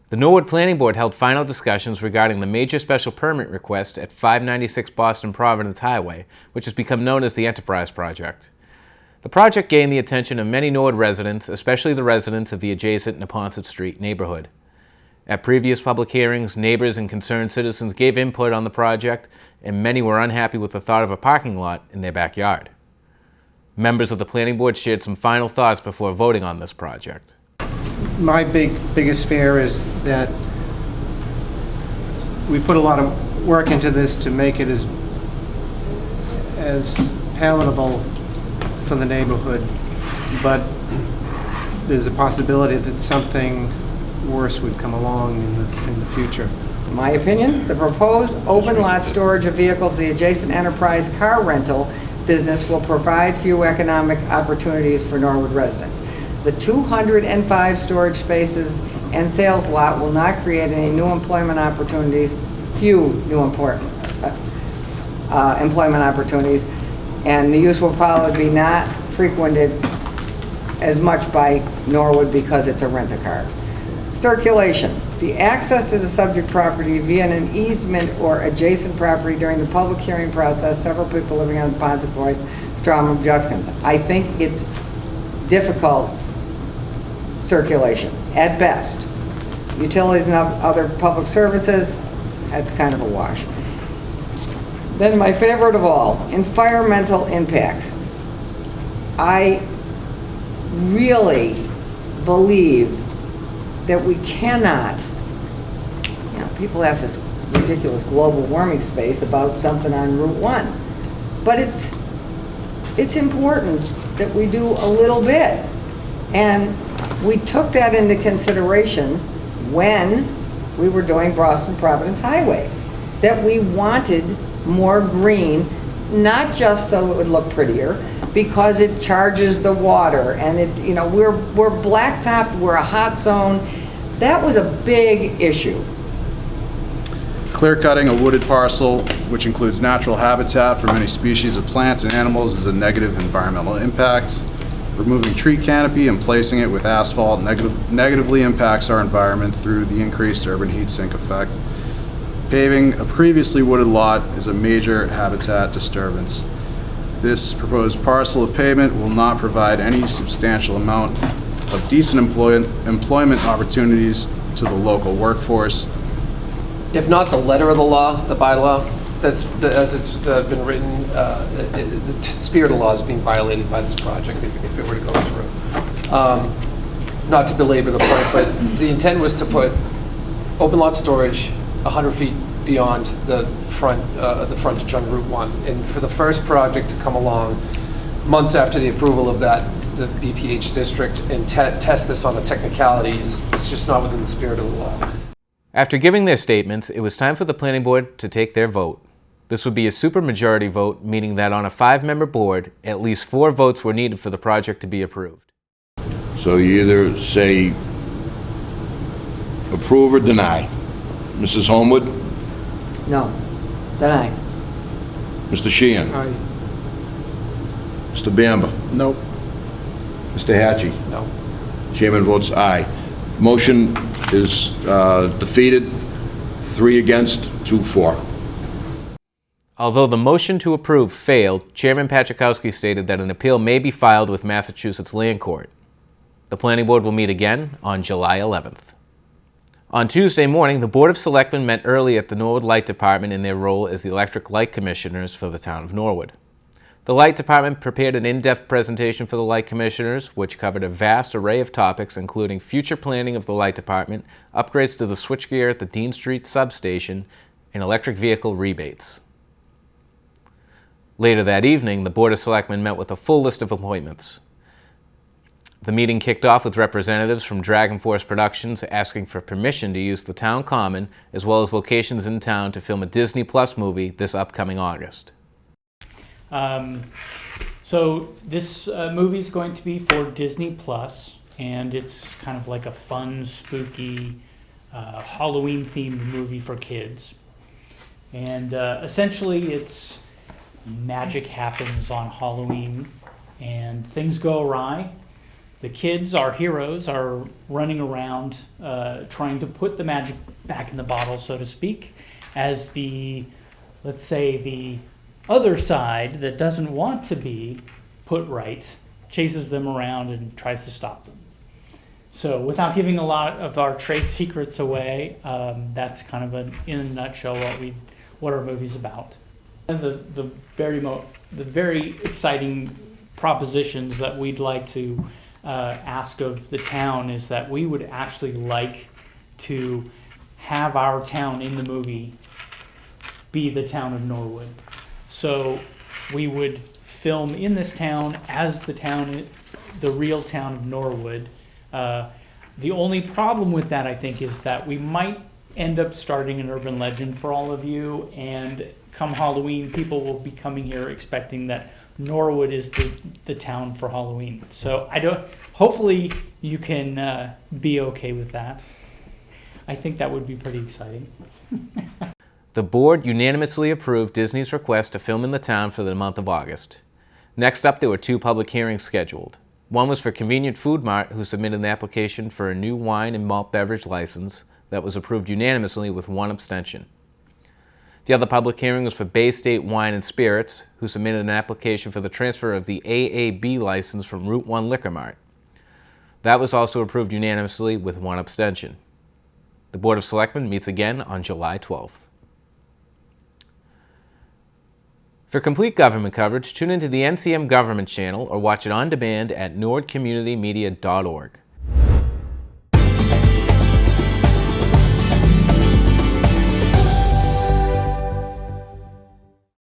The Norwood Planning Board held final discussions regarding the major special permit request at 596 Boston Providence Highway, which has become known as the Enterprise Project. The project gained the attention of many Norwood residents, especially the residents of the adjacent Neponset Street neighborhood. At previous public hearings, neighbors and concerned citizens gave input on the project, and many were unhappy with the thought of a parking lot in their backyard. Members of the Planning Board shared some final thoughts before voting on this project. My biggest fear is that we put a lot of work into this to make it as palatable for the neighborhood, but there's a possibility that something worse would come along in the future. In my opinion, the proposed open lot storage of vehicles, the adjacent enterprise car rental business will provide few economic opportunities for Norwood residents. The 205 storage spaces and sales lot will not create any new employment opportunities, few new employment opportunities, and the use will probably be not frequented as much by Norwood because it's a rent-a-car. Circulation. The access to the subject property via an easement or adjacent property during the public hearing process, several people living on the ponds voiced strong objections. I think it's difficult circulation, at best. Utilities and other public services, that's kind of a wash. Then my favorite of all, environmental impacts. I really believe that we cannot, people ask this ridiculous global warming space about something on Route 1, but it's important that we do a little bit. And we took that into consideration when we were doing Boston Providence Highway, that we wanted more green, not just so it would look prettier, because it charges the water, and we're blacktopped, we're a hot zone. That was a big issue. Clear cutting a wooded parcel, which includes natural habitat for many species of plants and animals, is a negative environmental impact. Removing tree canopy and placing it with asphalt negatively impacts our environment through the increased urban heat sink effect. Paving a previously wooded lot is a major habitat disturbance. This proposed parcel of pavement will not provide any substantial amount of decent employment opportunities to the local workforce. If not the letter of the law, the bylaw, as it's been written, the spirit of the law is being violated by this project if it were to go through. Not to belabor the point, but the intent was to put open lot storage 100 feet beyond the frontage on Route 1. And for the first project to come along months after the approval of that, the BPH district, and test this on a technicality it's just not within the spirit of the law. After giving their statements, it was time for the Planning Board to take their vote. This would be a supermajority vote, meaning that on a 5-member board, at least 4 votes were needed for the project to be approved. So you either say approve or deny. Mrs. Homewood? No, deny. Mr. Sheehan? Aye. Mr. Bamba? Nope. Mr. Hatchie? No. Chairman votes aye. Motion is defeated, 3 against, 2 for. Although the motion to approve failed, Chairman Pachakowski stated that an appeal may be filed with Massachusetts Land Court. The Planning Board will meet again on July 11th. On Tuesday morning, the Board of Selectmen met early at the Norwood Light Department in their role as the Electric Light Commissioners for the town of Norwood. The Light Department prepared an in-depth presentation for the Light Commissioners, which covered a vast array of topics, including future planning of the Light Department, upgrades to the switchgear at the Dean Street substation, and electric vehicle rebates. Later that evening, the Board of Selectmen met with a full list of appointments. The meeting kicked off with representatives from Dragon Force Productions asking for permission to use the town common as well as locations in town to film a Disney Plus movie this upcoming August. So this movie is going to be for Disney Plus, and it's kind of like a fun, spooky, Halloween-themed movie for kids. And essentially, it's magic happens on Halloween, and things go awry. The kids, our heroes, are running around trying to put the magic back in the bottle, so to speak, as the, let's say, the other side that doesn't want to be put right chases them around and tries to stop them. So without giving a lot of our trade secrets away, that's kind of in a nutshell what our movie's about. And the very exciting propositions that we'd like to ask of the town is that we would actually like to have our town in the movie be the town of Norwood. So we would film in this town as the real town of Norwood. The only problem with that, I think, is that we might end up starting an urban legend for all of you, and come Halloween, people will be coming here expecting that Norwood is the town for Halloween. So hopefully you can be okay with that. I think that would be pretty exciting. The board unanimously approved Disney's request to film in the town for the month of August. Next up, there were 2 public hearings scheduled. One was for Convenient Food Mart, who submitted an application for a new wine and malt beverage license that was approved unanimously with 1 abstention. The other public hearing was for Bay State Wine and Spirits, who submitted an application for the transfer of the AAB license from Route 1 Liquor Mart. That was also approved unanimously with 1 abstention. The Board of Selectmen meets again on July 12th. For complete government coverage, tune into the NCM Government channel or watch it on demand at nordcommunitymedia.org.